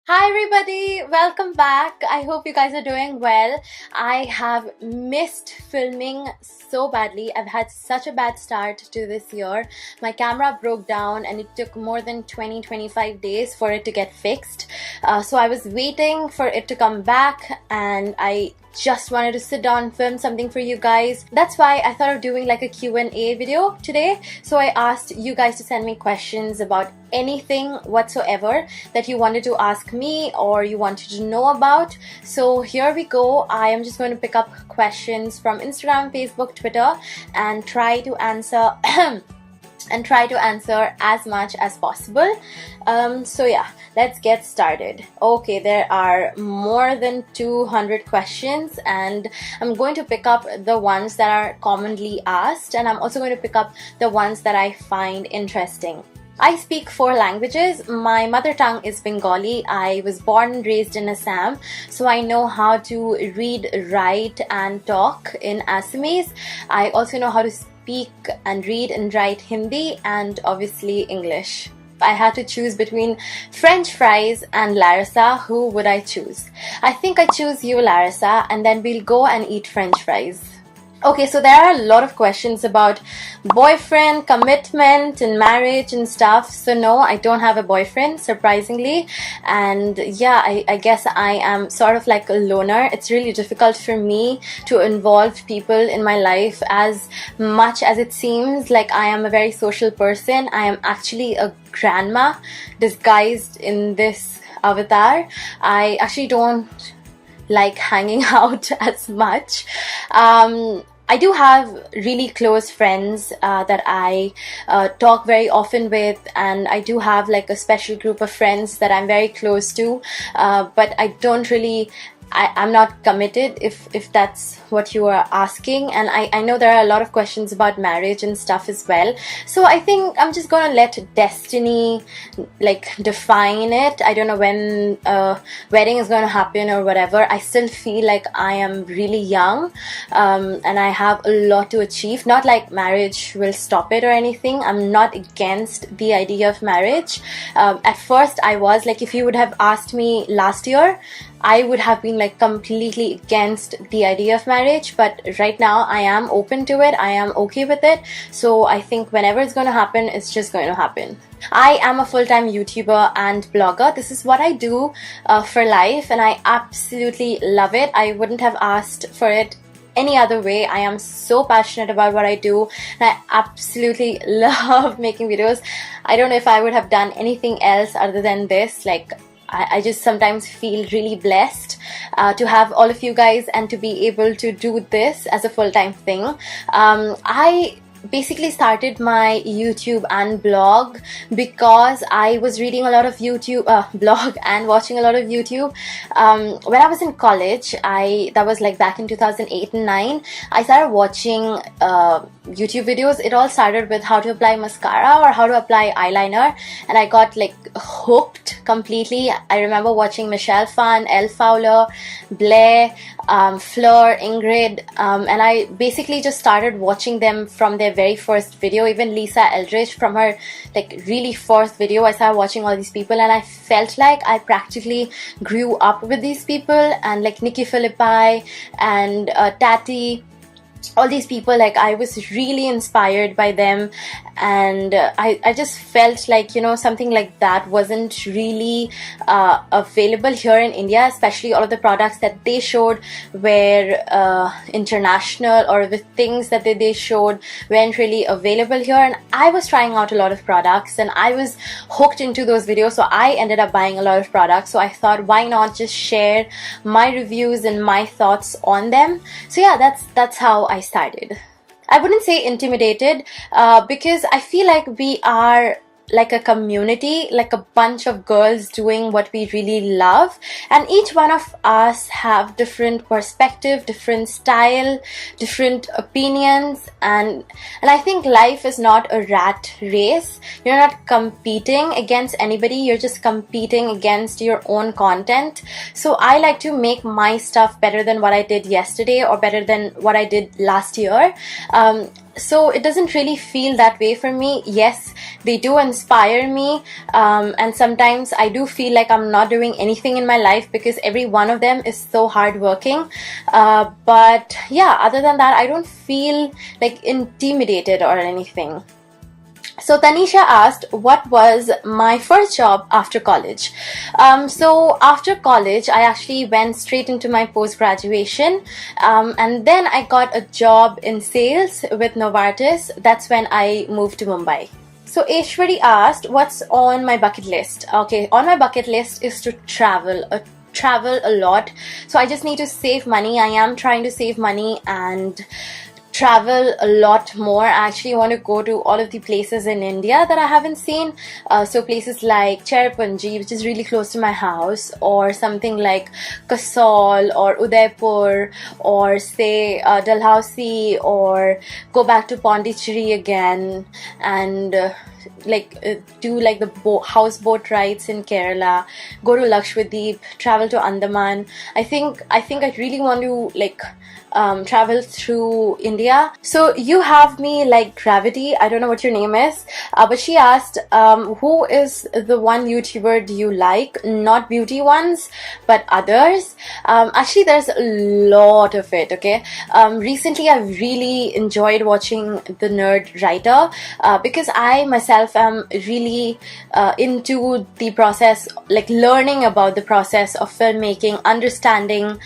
Hi everybody, welcome back. I hope you guys are doing well. I have missed filming so badly. I've had such a bad start to this year. My camera broke down and it took more than 25 days for it to get fixed. So I was waiting for it to come back and I just wanted to sit down and film something for you guys. That's why I thought of doing like a Q&A video today. So I asked you guys to send me questions about anything whatsoever that you wanted to ask me or you wanted to know about. So here we go. I am just going to pick up questions from Instagram, Facebook, Twitter and try to answer as much as possible. So yeah, let's get started. Okay, there are more than 200 questions and I'm going to pick up the ones that are commonly asked and I'm also going to pick up the ones that I find interesting. I speak 4 languages. My mother tongue is Bengali. I was born and raised in Assam, so I know how to read, write and talk in Assamese. I also know how to speak and read and write Hindi and obviously English. I had to choose between French fries and Larissa. Who would I choose? I think I choose you, Larissa, and then we'll go and eat French fries. Okay, so there are a lot of questions about boyfriend, commitment, and marriage and stuff. So no, I don't have a boyfriend, surprisingly. And yeah, I guess I am sort of like a loner. It's really difficult for me to involve people in my life as much as it seems like I am a very social person. I am actually a grandma disguised in this avatar. I actually don't like hanging out as much. I do have really close friends that I talk very often with, and I do have like a special group of friends that I'm very close to, but I don't really I'm not committed if that's what you are asking. And I know there are a lot of questions about marriage and stuff as well. So I think I'm just gonna let destiny like define it. I don't know when wedding is gonna happen or whatever. I still feel like I am really young and I have a lot to achieve. Not like marriage will stop it or anything. I'm not against the idea of marriage. At first I was like, if you would have asked me last year, I would have been like completely against the idea of marriage, but right now I am open to it. I am okay with it. So I think whenever it's going to happen, it's just going to happen. I am a full-time YouTuber and blogger. This is what I do for life and I absolutely love it. I wouldn't have asked for it any other way. I am so passionate about what I do and I absolutely love making videos. I don't know if I would have done anything else other than this. Like, I just sometimes feel really blessed to have all of you guys and to be able to do this as a full-time thing. I basically started my YouTube and blog because I was reading a lot of YouTube blog and watching a lot of YouTube. When I was in college, that was like back in 2008 and 9, I started watching YouTube videos. It all started with how to apply mascara or how to apply eyeliner, and I got like hooked completely. I remember watching Michelle Phan, Elle Fowler, Blair, Fleur, Ingrid, and I basically just started watching them from their very first video. Even Lisa Eldridge, from her like really first video, I started watching all these people and I felt like I practically grew up with these people, and like Nikki Philippi and Tati, all these people, like I was really inspired by them, and I just felt like, you know, something like that wasn't really available here in India. Especially all of the products that they showed were international, or the things that they showed weren't really available here, and I was trying out a lot of products and I was hooked into those videos, so I ended up buying a lot of products. So I thought, why not just share my reviews and my thoughts on them. So yeah, that's how I started. I wouldn't say intimidated because I feel like we are like a community, like a bunch of girls doing what we really love, and each one of us have different perspective, different style, different opinions, and I think life is not a rat race. You're not competing against anybody, you're just competing against your own content. So I like to make my stuff better than what I did yesterday or better than what I did last year. So it doesn't really feel that way for me. Yes, they do inspire me, and sometimes I do feel like I'm not doing anything in my life because every one of them is so hardworking. But yeah, other than that, I don't feel like intimidated or anything. So Tanisha asked, what was my first job after college? So after college, I actually went straight into my post-graduation, and then I got a job in sales with Novartis. That's when I moved to Mumbai. So Aishwari asked, what's on my bucket list? Okay, on my bucket list is to travel a lot. So I just need to save money. I am trying to save money and travel a lot more. I actually want to go to all of the places in India that I haven't seen. So places like Cherrapunji, which is really close to my house, or something like Kasol or Udaipur, or say Dalhousie, or go back to Pondicherry again, and do like the houseboat rides in Kerala, go to Lakshadweep, travel to Andaman. I think I really want to travel through India. So you have me like Gravity, I don't know what your name is, but she asked, who is the one YouTuber do you like? Not beauty ones, but others. Actually, there's a lot of it, okay? Recently, I've really enjoyed watching The Nerd Writer, because I myself am really into the process, like learning about the process of filmmaking, understanding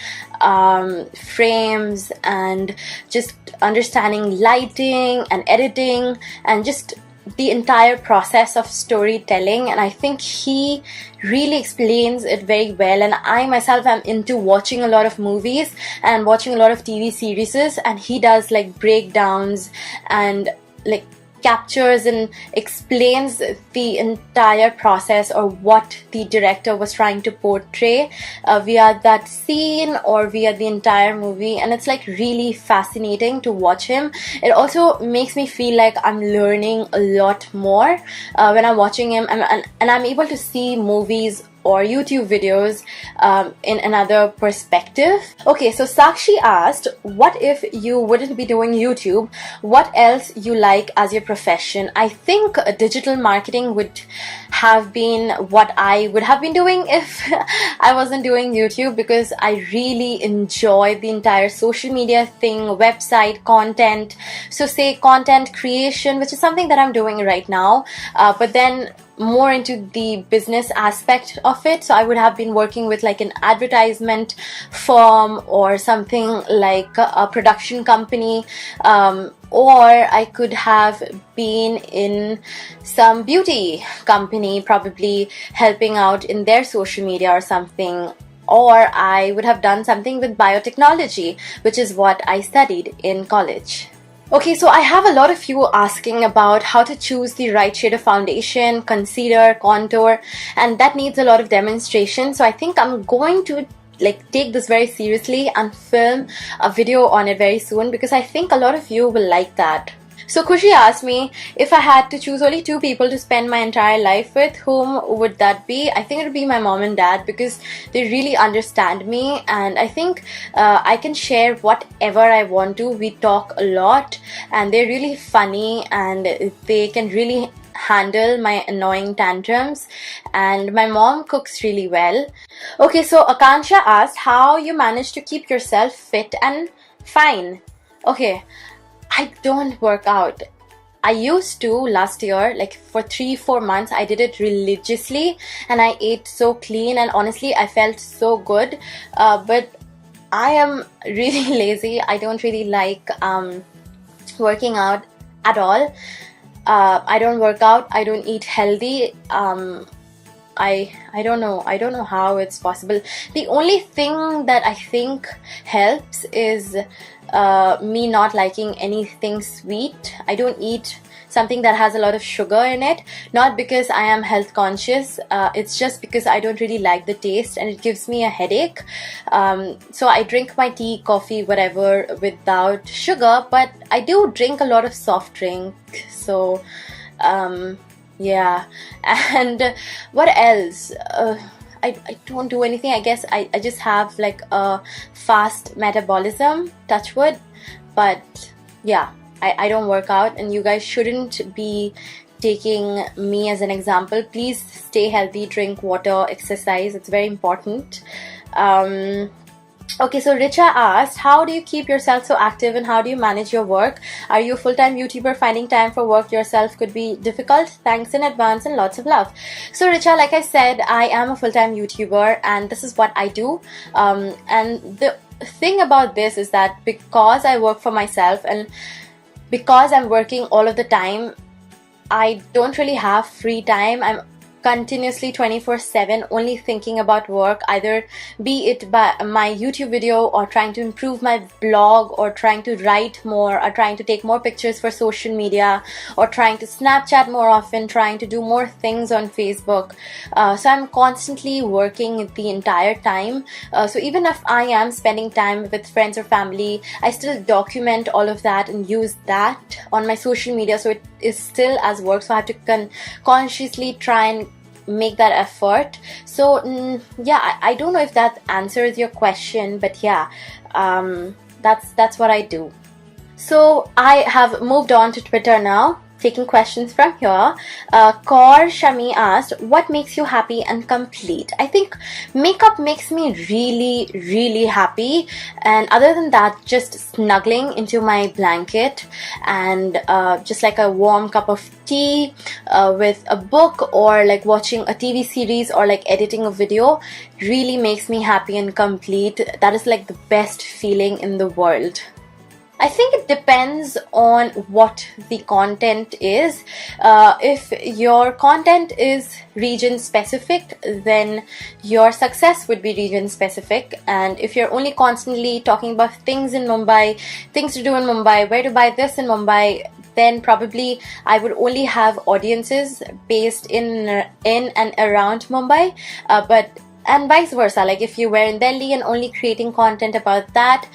frames, and just understanding lighting and editing and just the entire process of storytelling. And I think he really explains it very well. And I myself am into watching a lot of movies and watching a lot of TV series, and he does like breakdowns and like captures and explains the entire process or what the director was trying to portray via that scene or via the entire movie. And it's like really fascinating to watch him. It also makes me feel like I'm learning a lot more when I'm watching him, and I'm able to see movies or YouTube videos in another perspective. Okay, so Sakshi asked, what if you wouldn't be doing YouTube? What else you like as your profession? I think digital marketing would have been what I would have been doing if I wasn't doing YouTube, because I really enjoy the entire social media thing, website, content. So say content creation, which is something that I'm doing right now, but then more into the business aspect of it. So I would have been working with like an advertisement firm or something like a production company, or I could have been in some beauty company, probably helping out in their social media or something. Or I would have done something with biotechnology, which is what I studied in college. Okay, so I have a lot of you asking about how to choose the right shade of foundation, concealer, contour, and that needs a lot of demonstration. So I think I'm going to take this very seriously and film a video on it very soon, because I think a lot of you will like that. So Khushi asked me, if I had to choose only two people to spend my entire life with, whom would that be? I think it would be my mom and dad, because they really understand me, and I think I can share whatever I want to. We talk a lot, and they're really funny, and they can really handle my annoying tantrums, and my mom cooks really well. Okay, so Akansha asked how you manage to keep yourself fit and fine. Okay, I don't work out. I used to last year, like for 3-4 months, I did it religiously, and I ate so clean, and honestly I felt so good, but I am really lazy. I don't really like working out at all. I don't work out, I don't eat healthy. I don't know how it's possible. The only thing that I think helps is me not liking anything sweet. I don't eat something that has a lot of sugar in it, not because I am health conscious, it's just because I don't really like the taste and it gives me a headache. So I drink my tea, coffee, whatever without sugar, but I do drink a lot of soft drink. So yeah. And what else? I don't do anything. I guess I just have like a fast metabolism, touch wood. But yeah, I don't work out, and you guys shouldn't be taking me as an example. Please stay healthy, drink water, exercise. It's very important. Okay, so Richa asked, how do you keep yourself so active and how do you manage your work? Are you a full-time YouTuber? Finding time for work yourself could be difficult. Thanks in advance and lots of love. So Richa, like I said, I am a full-time YouTuber and this is what I do. And the thing about this is that because I work for myself and because I'm working all of the time, I don't really have free time. I'm continuously 24/7 only thinking about work, either be it by my YouTube video or trying to improve my blog or trying to write more or trying to take more pictures for social media or trying to Snapchat more often, trying to do more things on Facebook. So I'm constantly working the entire time. So even if I am spending time with friends or family, I still document all of that and use that on my social media, so it is still as work. So I have to consciously try and make that effort. So yeah, I don't know if that answers your question, but yeah, that's what I do. So I have moved on to Twitter now, taking questions from here. Kaur Shami asked, what makes you happy and complete? I think makeup makes me really happy, and other than that, just snuggling into my blanket and just like a warm cup of tea with a book or like watching a TV series or like editing a video really makes me happy and complete. That is like the best feeling in the world. I think it depends on what the content is. If your content is region specific, then your success would be region specific. And if you're only constantly talking about things in Mumbai, things to do in Mumbai, where to buy this in Mumbai, then probably I would only have audiences based in and around Mumbai. And vice versa, like if you were in Delhi and only creating content about that,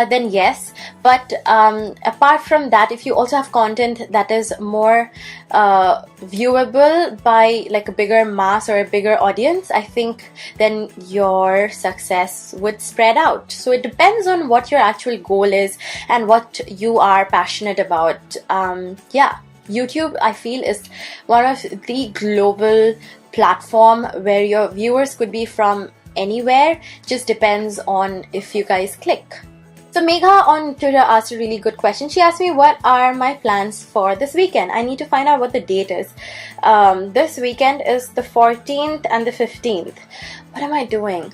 then yes. But apart from that, if you also have content that is more viewable by like a bigger mass or a bigger audience, I think then your success would spread out. So it depends on what your actual goal is and what you are passionate about. Yeah, YouTube, I feel, is one of the global platform where your viewers could be from anywhere. Just depends on if you guys click. So Megha on Twitter asked a really good question. She asked me, what are my plans for this weekend? I need to find out what the date is. This weekend is the 14th and the 15th. What am I doing?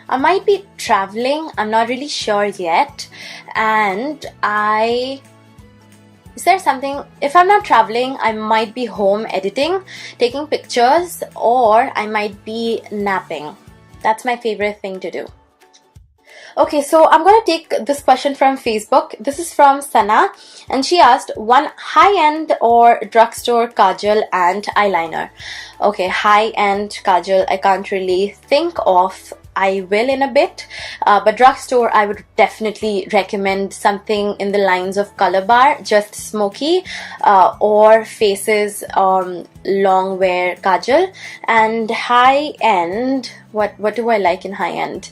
I might be traveling. I'm not really sure yet. And is there something? If I'm not traveling, I might be home editing, taking pictures, or I might be napping. That's my favorite thing to do. Okay, so I'm going to take this question from Facebook. This is from Sana, and she asked, one high-end or drugstore kajal and eyeliner. Okay, high-end kajal, I can't really think of. I will in a bit, but drugstore, I would definitely recommend something in the lines of Color Bar, Just Smoky, or Faces Long Wear Kajal. And high end, what do I like in high end?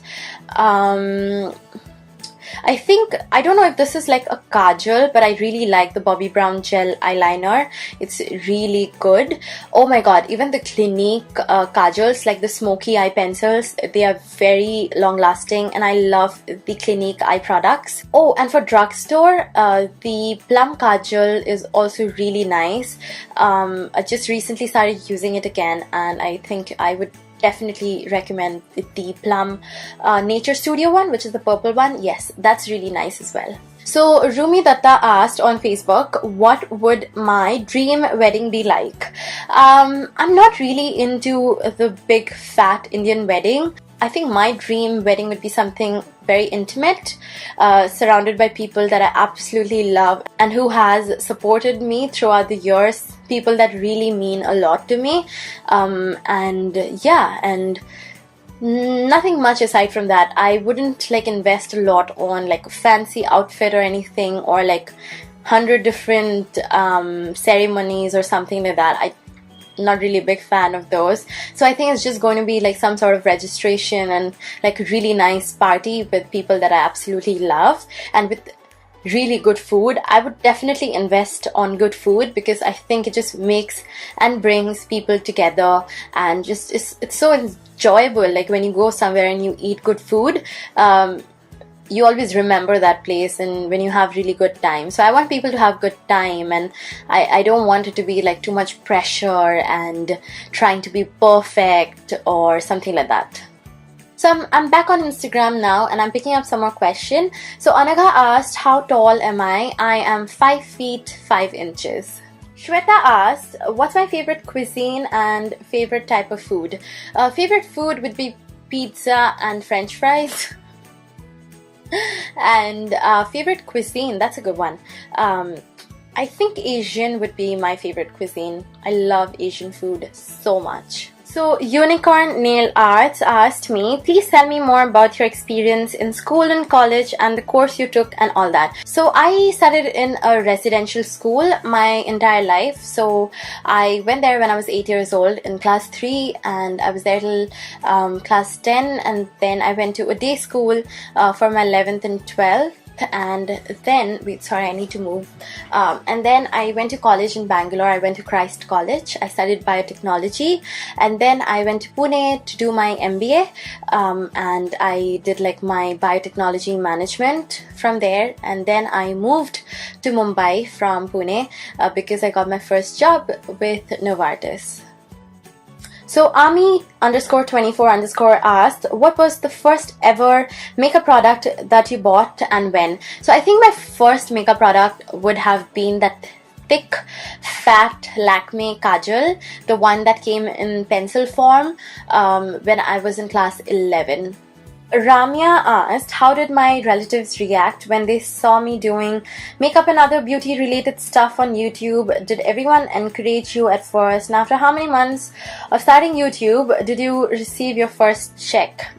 I think, I don't know if this is like a kajal, but I really like the Bobbi Brown gel eyeliner. It's really good. Oh my god, even the Clinique kajals, like the smoky eye pencils, they are very long lasting, and I love the Clinique eye products. Oh, and for drugstore, the Plum kajal is also really nice. I just recently started using it again, and I think I would definitely recommend the Plum Nature Studio one, which is the purple one. Yes, that's really nice as well. So Rumi Datta asked on Facebook, what would my dream wedding be like? I'm not really into the big fat Indian wedding. I think my dream wedding would be something very intimate, surrounded by people that I absolutely love and who has supported me throughout the years, people that really mean a lot to me. And yeah, and nothing much aside from that. I wouldn't like invest a lot on like a fancy outfit or anything, or like 100 different ceremonies or something like that. Not really a big fan of those. So I think it's just going to be like some sort of registration and like a really nice party with people that I absolutely love, and with really good food, I would definitely invest on good food, because I think it just makes and brings people together, and just it's so enjoyable. Like when you go somewhere and you eat good food, you always remember that place, and when you have really good time. So I want people to have good time, and I don't want it to be like too much pressure and trying to be perfect or something like that. So I'm back on Instagram now, and I'm picking up some more question. So Anagha asked, how tall am I? I am 5 feet 5 inches. Shweta asked, what's my favorite cuisine and favorite type of food? Favorite food would be pizza and French fries. And favorite cuisine, that's a good one. I think Asian would be my favorite cuisine. I love Asian food so much. So Unicorn Nail Arts asked me, please tell me more about your experience in school and college and the course you took and all that. So I studied in a residential school my entire life. So I went there when I was 8 years old in class 3, and I was there till class 10, and then I went to a day school for my 11th and 12th. And then I need to move. And then I went to college in Bangalore. I went to Christ College. I studied biotechnology, and then I went to Pune to do my MBA, and I did like my biotechnology management from there. And then I moved to Mumbai from Pune because I got my first job with Novartis. So Ami_24_ asked, what was the first ever makeup product that you bought and when? So I think my first makeup product would have been that thick, fat Lakme Kajal, the one that came in pencil form when I was in class 11. Ramya asked, how did my relatives react when they saw me doing makeup and other beauty related stuff on YouTube? Did everyone encourage you at first? And after how many months of starting YouTube did you receive your first check?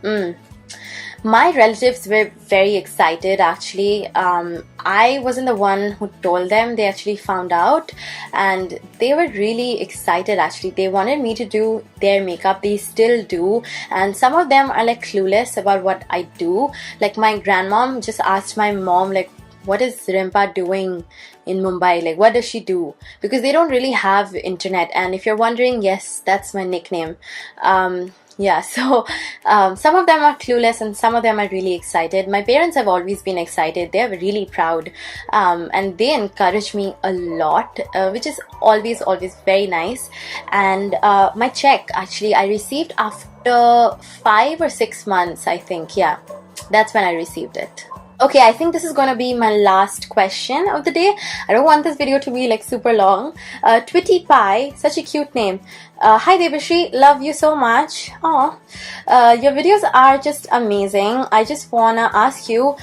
My relatives were very excited actually. I wasn't the one who told them. They actually found out, and they were really excited actually. They wanted me to do their makeup. They still do, and some of them are like clueless about what I do. Like my grandmom just asked my mom, like, what is Rimpa doing in Mumbai? Like, what does she do? Because they don't really have internet. And if you're wondering, yes, that's my nickname. Yeah, so some of them are clueless and some of them are really excited. My parents have always been excited. They're really proud, and they encourage me a lot, which is always very nice. And my check actually I received after 5 or 6 months, I think. Yeah, that's when I received it. Okay, I think this is gonna be my last question of the day. I don't want this video to be like super long. Twitty Pie, such a cute name. Hi Debashri, love you so much. Aw. Your videos are just amazing. I just wanna ask you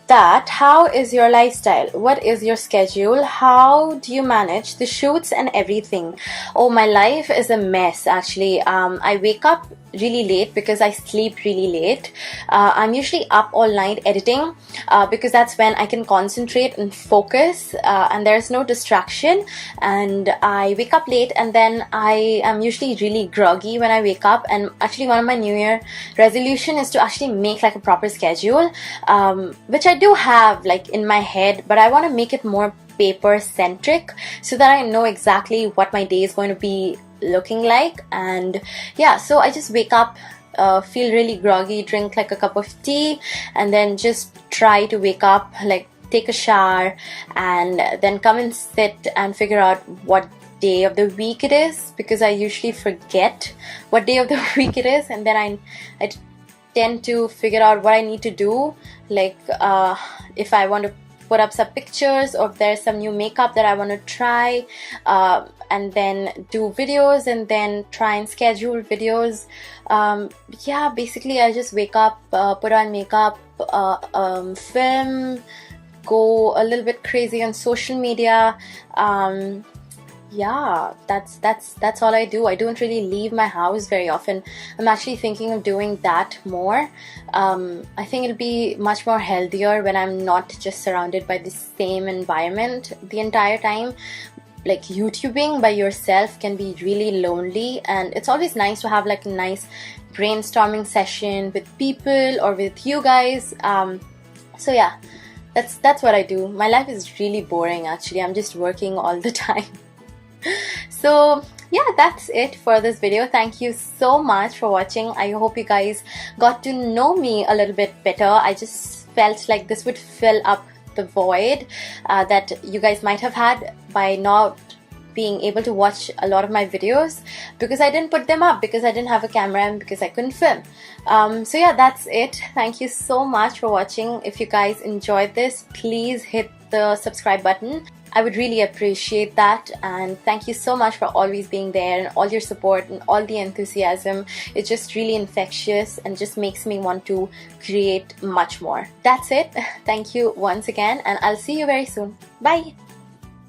that how is your lifestyle? What is your schedule? How do you manage the shoots and everything? Oh, my life is a mess actually. I wake up really late because I sleep really late. I'm usually up all night editing because that's when I can concentrate and focus, and there's no distraction. And I wake up late, and then I am usually really groggy when I wake up. And actually one of my New Year resolution is to actually make like a proper schedule, which I do have like in my head, but I want to make it more paper centric so that I know exactly what my day is going to be looking like. And yeah, so I just wake up, feel really groggy, drink like a cup of tea, and then just try to wake up, like take a shower, and then come and sit and figure out what day of the week it is, because I usually forget what day of the week it is. And then I tend to figure out what I need to do, like if I want to put up some pictures, or if there's some new makeup that I want to try, and then do videos, and then try and schedule videos. Yeah, basically I just wake up, put on makeup, film, go a little bit crazy on social media. Yeah, that's all I do. I don't really leave my house very often. I'm actually thinking of doing that more. I think it'll be much more healthier when I'm not just surrounded by the same environment the entire time. Like YouTubing by yourself can be really lonely, and it's always nice to have like a nice brainstorming session with people or with you guys. So yeah, that's what I do. My life is really boring actually. I'm just working all the time. So yeah, that's it for this video. Thank you so much for watching. I hope you guys got to know me a little bit better. I just felt like this would fill up the void that you guys might have had by not being able to watch a lot of my videos, because I didn't put them up, because I didn't have a camera, and because I couldn't film. So yeah, that's it. Thank you so much for watching. If you guys enjoyed this, please hit the subscribe button. I would really appreciate that, and thank you so much for always being there and all your support and all the enthusiasm. It's just really infectious and just makes me want to create much more. That's it. Thank you once again, and I'll see you very soon. Bye.